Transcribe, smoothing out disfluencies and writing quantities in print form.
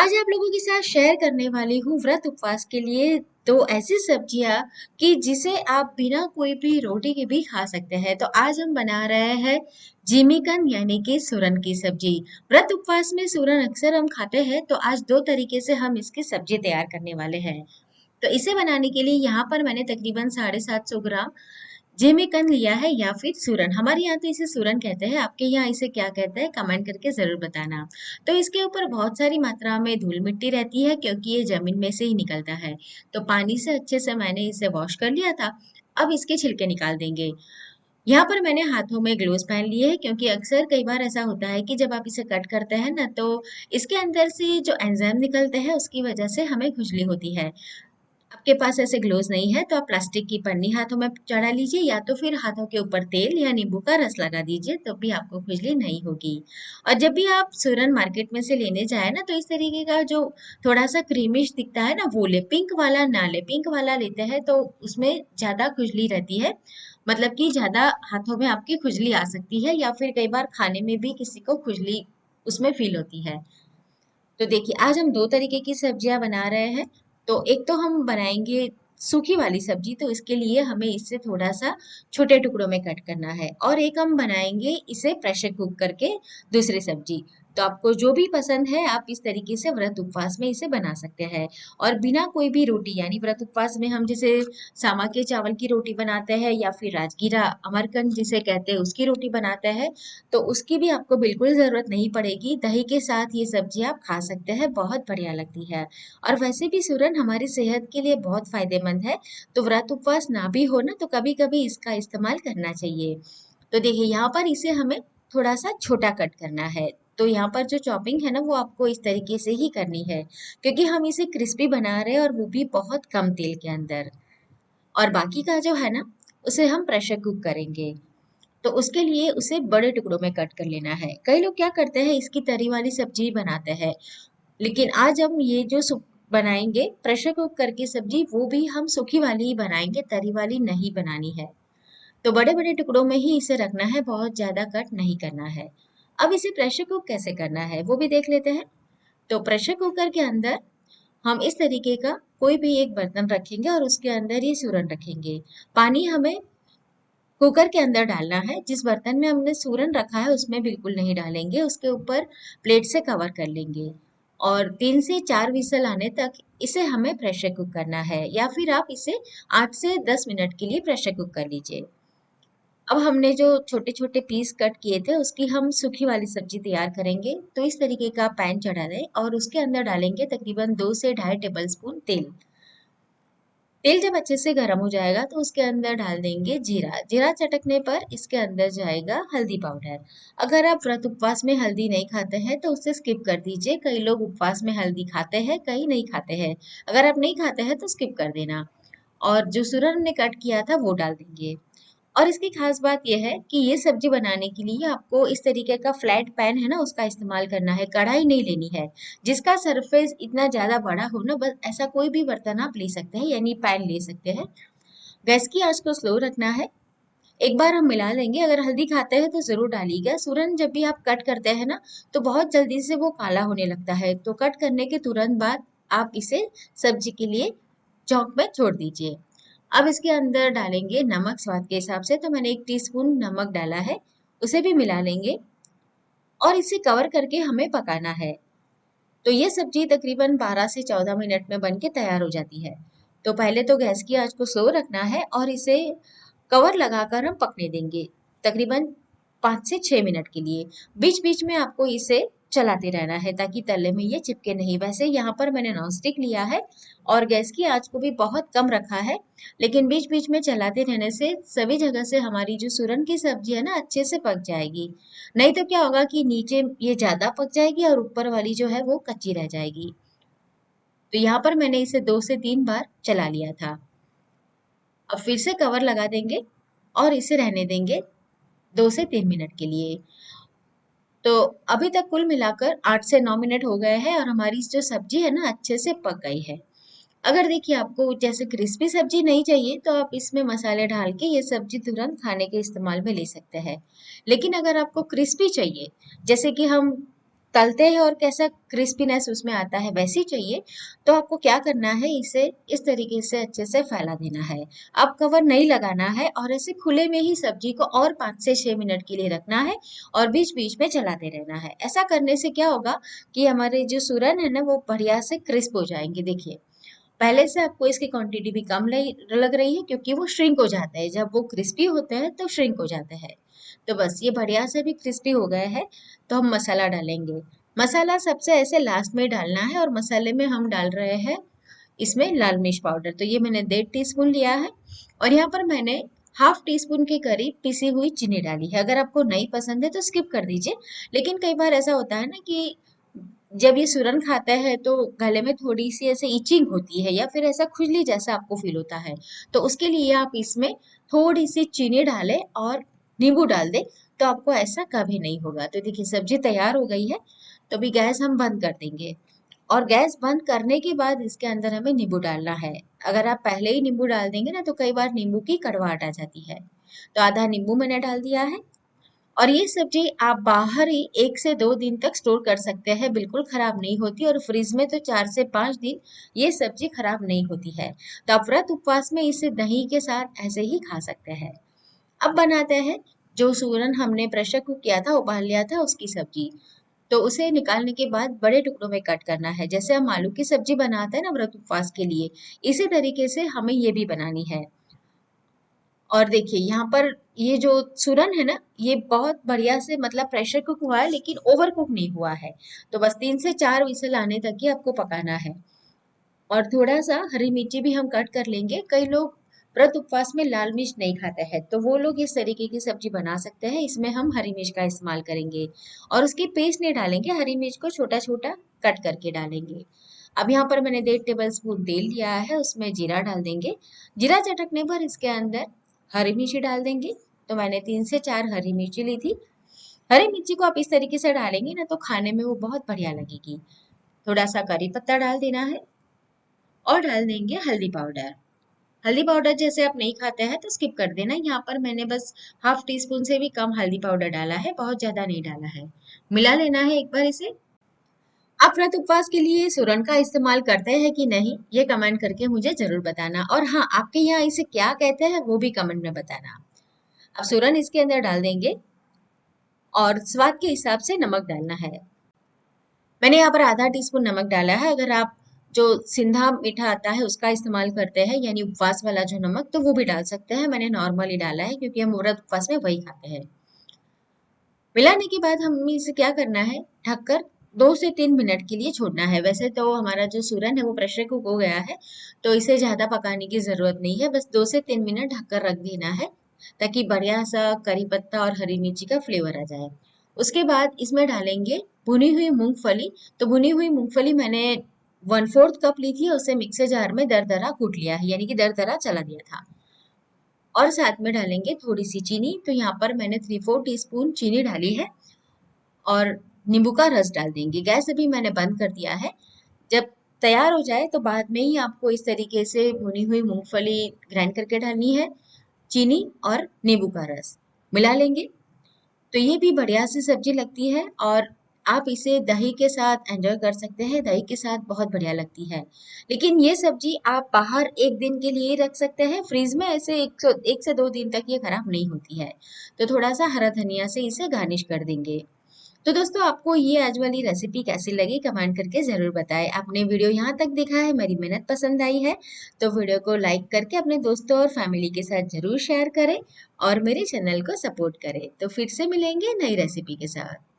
आज आप लोगों के साथ शेयर करने वाली हूँ व्रत उपवास के लिए दो ऐसी सब्जियां कि जिसे आप बिना कोई भी रोटी के भी खा सकते हैं। तो आज हम बना रहे हैं जिमीकन यानी कि सूरन की सब्जी। व्रत उपवास में सूरन अक्सर हम खाते हैं, तो आज दो तरीके से हम इसकी सब्जी तैयार करने वाले हैं। तो इसे बनाने के लिए यहाँ पर मैंने तकरीबन 750 ग्राम जिमीकंद लिया है या फिर सूरन। हमारे यहाँ तो इसे सूरन कहते हैं, आपके यहाँ इसे क्या कहते हैं कमेंट करके जरूर बताना। तो इसके ऊपर बहुत सारी मात्रा में धूल मिट्टी रहती है क्योंकि ये जमीन में से ही निकलता है। तो पानी से अच्छे से मैंने इसे वॉश कर लिया था। अब इसके छिलके निकाल देंगे। यहाँ पर मैंने हाथों में ग्लोव्स पहन लिए हैं क्योंकि अक्सर कई बार ऐसा होता है कि जब आप इसे कट करते हैं ना, तो इसके अंदर से जो एंजाइम निकलते हैं उसकी वजह से हमें खुजली होती है। आपके पास ऐसे ग्लोव्स नहीं है तो आप प्लास्टिक की पन्नी हाथों में चढ़ा लीजिए या तो फिर हाथों के ऊपर तेल या नींबू का रस लगा दीजिए, तो भी आपको खुजली नहीं होगी। और जब भी आप सूरन मार्केट में से लेने जाए ना, तो इस तरीके का जो थोड़ा सा क्रीमिश दिखता है ना, वो ले। पिंक वाला ना ले। पिंक वाला लेते हैं तो उसमें ज्यादा खुजली रहती है, मतलब कि ज्यादा हाथों में आपकी खुजली आ सकती है, या फिर कई बार खाने में भी किसी को खुजली उसमें फील होती है। तो देखिए, आज हम दो तरीके की सब्जियां बना रहे हैं। तो एक तो हम बनाएंगे सूखी वाली सब्जी, तो इसके लिए हमें इसे थोड़ा सा छोटे टुकड़ों में कट करना है। और एक हम बनाएंगे इसे प्रेशर कुक करके दूसरी सब्जी। तो आपको जो भी पसंद है आप इस तरीके से व्रत उपवास में इसे बना सकते हैं। और बिना कोई भी रोटी, यानी व्रत उपवास में हम जैसे सामा के चावल की रोटी बनाते हैं या फिर राजगीरा अमरकंद जिसे कहते हैं उसकी रोटी बनाते हैं, तो उसकी भी आपको बिल्कुल ज़रूरत नहीं पड़ेगी। दही के साथ ये सब्ज़ी आप खा सकते हैं, बहुत बढ़िया लगती है। और वैसे भी सूरन हमारी सेहत के लिए बहुत फ़ायदेमंद है, तो व्रत उपवास ना भी हो ना, तो कभी-कभी इसका इस्तेमाल करना चाहिए। तो देखिए, यहाँ पर इसे हमें थोड़ा-सा छोटा कट करना है। तो यहाँ पर जो चॉपिंग है ना, वो आपको इस तरीके से ही करनी है, क्योंकि हम इसे क्रिस्पी बना रहे हैं और वो भी बहुत कम तेल के अंदर। और बाकी का जो है ना, उसे हम प्रेशर कुक करेंगे। तो उसके लिए उसे बड़े टुकड़ों में कट कर लेना है। कई लोग क्या करते हैं, इसकी तरी वाली सब्जी बनाते हैं, लेकिन आज हम ये जो बनाएंगे प्रेशर कुक करके सब्जी, वो भी हम सूखी वाली ही बनाएंगे, तरी वाली नहीं बनानी है। तो बड़े बड़े टुकड़ों में ही इसे रखना है, बहुत ज्यादा कट नहीं करना है। अब इसे प्रेशर कुक कैसे करना है वो भी देख लेते हैं। तो प्रेशर कुकर के अंदर हम इस तरीके का कोई भी एक बर्तन रखेंगे और उसके अंदर ये सूरन रखेंगे। पानी हमें कुकर के अंदर डालना है। जिस बर्तन में हमने सूरन रखा है उसमें बिल्कुल नहीं डालेंगे, उसके ऊपर प्लेट से कवर कर लेंगे। और 3 से 4 विसल आने तक इसे हमें प्रेशर कुक करना है, या फिर आप इसे 8 से 10 मिनट के लिए प्रेशर कुक कर लीजिए। अब हमने जो छोटे छोटे पीस कट किए थे उसकी हम सूखी वाली सब्जी तैयार करेंगे। तो इस तरीके का पैन चढ़ा दें और उसके अंदर डालेंगे तकरीबन 2 से ढाई टेबल स्पून तेल। तेल जब अच्छे से गर्म हो जाएगा तो उसके अंदर डाल देंगे जीरा। जीरा चटकने पर इसके अंदर जाएगा हल्दी पाउडर। अगर आप व्रत उपवास में हल्दी नहीं खाते हैं तो उसे स्किप कर दीजिए। कई लोग उपवास में हल्दी खाते हैं, कई नहीं खाते हैं। अगर आप नहीं खाते हैं तो स्किप कर देना। और जो सूरन हमने कट किया था वो डाल देंगे। और इसकी खास बात यह है कि ये सब्जी बनाने के लिए आपको इस तरीके का फ्लैट पैन है ना, उसका इस्तेमाल करना है। कढ़ाई नहीं लेनी है जिसका सरफेस इतना ज्यादा बड़ा हो ना, बस ऐसा कोई भी बर्तन आप ले सकते हैं, यानी पैन ले सकते हैं। गैस की आंच को स्लो रखना है। एक बार हम मिला लेंगे। अगर हल्दी खाते हैं तो जरूर डालिएगा। सूरन जब भी आप कट करते हैं ना, तो बहुत जल्दी से वो काला होने लगता है, तो कट करने के तुरंत बाद आप इसे सब्जी के लिए चौक में छोड़ दीजिए। अब इसके अंदर डालेंगे नमक स्वाद के हिसाब से। तो मैंने 1 टीस्पून नमक डाला है, उसे भी मिला लेंगे और इसे कवर करके हमें पकाना है। तो ये सब्जी तकरीबन 12 से 14 मिनट में बन के तैयार हो जाती है। तो पहले तो गैस की आंच को स्लो रखना है और इसे कवर लगाकर हम पकने देंगे तकरीबन 5 से 6 मिनट के लिए। बीच बीच में आपको इसे चलाते रहना है ताकि तले में ये चिपके नहीं। वैसे यहाँ पर मैंने नॉन स्टिक लिया है और गैस की आंच को भी बहुत कम रखा है, लेकिन बीच बीच में चलाते रहने से सभी जगह से हमारी जो सूरन की सब्जी है ना, अच्छे से पक जाएगी। नहीं तो क्या होगा कि नीचे ये ज्यादा पक जाएगी और ऊपर वाली जो है वो कच्ची रह जाएगी। तो यहाँ पर मैंने इसे 2 से 3 बार चला लिया था। अब फिर से कवर लगा देंगे और इसे रहने देंगे 2 से 3 मिनट के लिए। तो अभी तक कुल मिलाकर 8 से 9 मिनट हो गए हैं और हमारी जो सब्जी है ना, अच्छे से पक गई है। अगर देखिए आपको जैसे क्रिस्पी सब्जी नहीं चाहिए तो आप इसमें मसाले डाल के ये सब्जी तुरंत खाने के इस्तेमाल में ले सकते हैं। लेकिन अगर आपको क्रिस्पी चाहिए, जैसे कि हम तलते हैं और कैसा क्रिस्पीनेस उसमें आता है वैसी चाहिए, तो आपको क्या करना है, इसे इस तरीके से अच्छे से फैला देना है। अब कवर नहीं लगाना है और ऐसे खुले में ही सब्जी को और 5 से 6 मिनट के लिए रखना है और बीच बीच में चलाते रहना है। ऐसा करने से क्या होगा कि हमारे जो सूरन है ना वो बढ़िया से क्रिस्प हो जाएंगे। देखिए पहले से आपको इसकी क्वांटिटी भी कम लग रही है क्योंकि वो श्रिंक हो जाता है, जब वो क्रिस्पी होते हैं तो श्रिंक हो जाते हैं। तो बस ये बढ़िया से भी क्रिस्पी हो गए हैं, तो हम मसाला डालेंगे। मसाला सबसे ऐसे लास्ट में डालना है और मसाले में हम डाल रहे हैं इसमें लाल मिर्च पाउडर। तो ये मैंने 1.5 टीस्पून लिया है और यहाँ पर मैंने हाफ टी स्पून के करीब पिसी हुई चीनी डाली है। अगर आपको नहीं पसंद है तो स्किप कर दीजिए, लेकिन कई बार ऐसा होता है ना कि जब ये सूरन खाता है तो गले में थोड़ी सी ऐसे इचिंग होती है या फिर ऐसा खुजली जैसा आपको फील होता है, तो उसके लिए आप इसमें थोड़ी सी चीनी डालें और नींबू डाल दें, तो आपको ऐसा कभी नहीं होगा। तो देखिए सब्जी तैयार हो गई है, तो अभी गैस हम बंद कर देंगे और गैस बंद करने के बाद इसके अंदर हमें नींबू डालना है। अगर आप पहले ही नींबू डाल देंगे ना तो कई बार नींबू की कड़वाहट आ जाती है। तो आधा नींबू मैंने डाल दिया है और ये सब्जी आप बाहर ही 1 से 2 दिन तक स्टोर कर सकते हैं, बिल्कुल खराब नहीं होती और फ्रिज में तो 4 से 5 दिन ये सब्जी खराब नहीं होती है। तो आप व्रत उपवास में इसे दही के साथ ऐसे ही खा सकते हैं। अब बनाते हैं जो सूरन हमने प्रेशर कुक किया था, उबाल लिया था, उसकी सब्जी। तो उसे निकालने के बाद बड़े टुकड़ों में कट करना है, जैसे हम आलू की सब्जी बनाते हैं ना व्रत उपवास के लिए, इसी तरीके से हमें ये भी बनानी है। और देखिए यहाँ पर ये जो सूरन है ना, ये बहुत बढ़िया से मतलब प्रेशर कुक हुआ है लेकिन ओवर कुक नहीं हुआ है। तो बस 3 से 4 विसल आने तक ही आपको पकाना है। और थोड़ा सा हरी मिर्ची भी हम कट कर लेंगे। कई लोग व्रत उपवास में लाल मिर्च नहीं खाते हैं, तो वो लोग इस तरीके की सब्जी बना सकते हैं। इसमें हम हरी मिर्च का इस्तेमाल करेंगे और उसकी पेस्ट नहीं डालेंगे, हरी मिर्च को छोटा छोटा कट करके डालेंगे। अब यहाँ पर मैंने 1.5 टेबल स्पून तेल लिया है, उसमें जीरा डाल देंगे। जीरा चटकने पर इसके अंदर हरी मिर्ची डाल देंगे। तो मैंने 3 से 4 हरी मिर्ची ली थी। हरी मिर्ची को आप इस तरीके से डालेंगे ना तो खाने में वो बहुत बढ़िया लगेगी। थोड़ा सा करी पत्ता डाल देना है और डाल देंगे हल्दी पाउडर। हल्दी पाउडर जैसे आप नहीं खाते हैं तो स्किप कर देना। यहाँ पर मैंने बस हाफ टी स्पून से भी कम हल्दी पाउडर डाला है, बहुत ज्यादा नहीं डाला है। मिला लेना है एक बार इसे। आप व्रत उपवास के लिए सूरन का इस्तेमाल करते हैं कि नहीं, ये कमेंट करके मुझे जरूर बताना। और हाँ, आपके यहाँ इसे क्या कहते हैं वो भी कमेंट में बताना। अब सूरन इसके अंदर डाल देंगे और स्वाद के हिसाब से नमक डालना है। मैंने यहाँ पर आधा टीस्पून नमक डाला है। अगर आप जो सिंधा मीठा आता है उसका इस्तेमाल करते हैं, यानी उपवास वाला जो नमक, तो वो भी डाल सकते हैं। मैंने नॉर्मली डाला है क्योंकि हम व्रत उपवास में वही खाते हैं। मिलाने के बाद हमें इसे क्या करना है, ढककर 2 से 3 मिनट के लिए छोड़ना है। वैसे तो हमारा जो सूरन है वो प्रेशर कुक हो गया है, तो इसे ज्यादा पकाने की जरूरत नहीं है। बस 2 से 3 मिनट ढककर रख देना है ताकि बढ़िया सा करी पत्ता और हरी मिर्ची का फ्लेवर आ जाए। उसके बाद इसमें डालेंगे भुनी हुई मूंगफली। तो भुनी हुई मूंगफली मैंने 1/4 कप ली थी, उसे मिक्सर जार में दरदरा कूट लिया है, यानी कि दरदरा चला दिया था। और साथ में डालेंगे थोड़ी सी चीनी। तो यहाँ पर मैंने 3/4 टीस्पून चीनी डाली है और नींबू का रस डाल देंगे। गैस अभी मैंने बंद कर दिया है। जब तैयार हो जाए तो बाद में ही आपको इस तरीके से भुनी हुई मूंगफली ग्राइंड करके डालनी है, चीनी और नींबू का रस मिला लेंगे। तो ये भी बढ़िया सी सब्जी लगती है और आप इसे दही के साथ एंजॉय कर सकते हैं। दही के साथ बहुत बढ़िया लगती है। लेकिन ये सब्जी आप बाहर 1 दिन के लिए रख सकते हैं, फ्रीज में ऐसे 1 से 2 दिन तक ये खराब नहीं होती है। तो थोड़ा सा हरा धनिया से इसे गार्निश कर देंगे। तो दोस्तों आपको ये आज वाली रेसिपी कैसी लगी कमेंट करके ज़रूर बताएं। आपने वीडियो यहाँ तक देखा है, मेरी मेहनत पसंद आई है तो वीडियो को लाइक करके अपने दोस्तों और फैमिली के साथ ज़रूर शेयर करें और मेरे चैनल को सपोर्ट करें। तो फिर से मिलेंगे नई रेसिपी के साथ।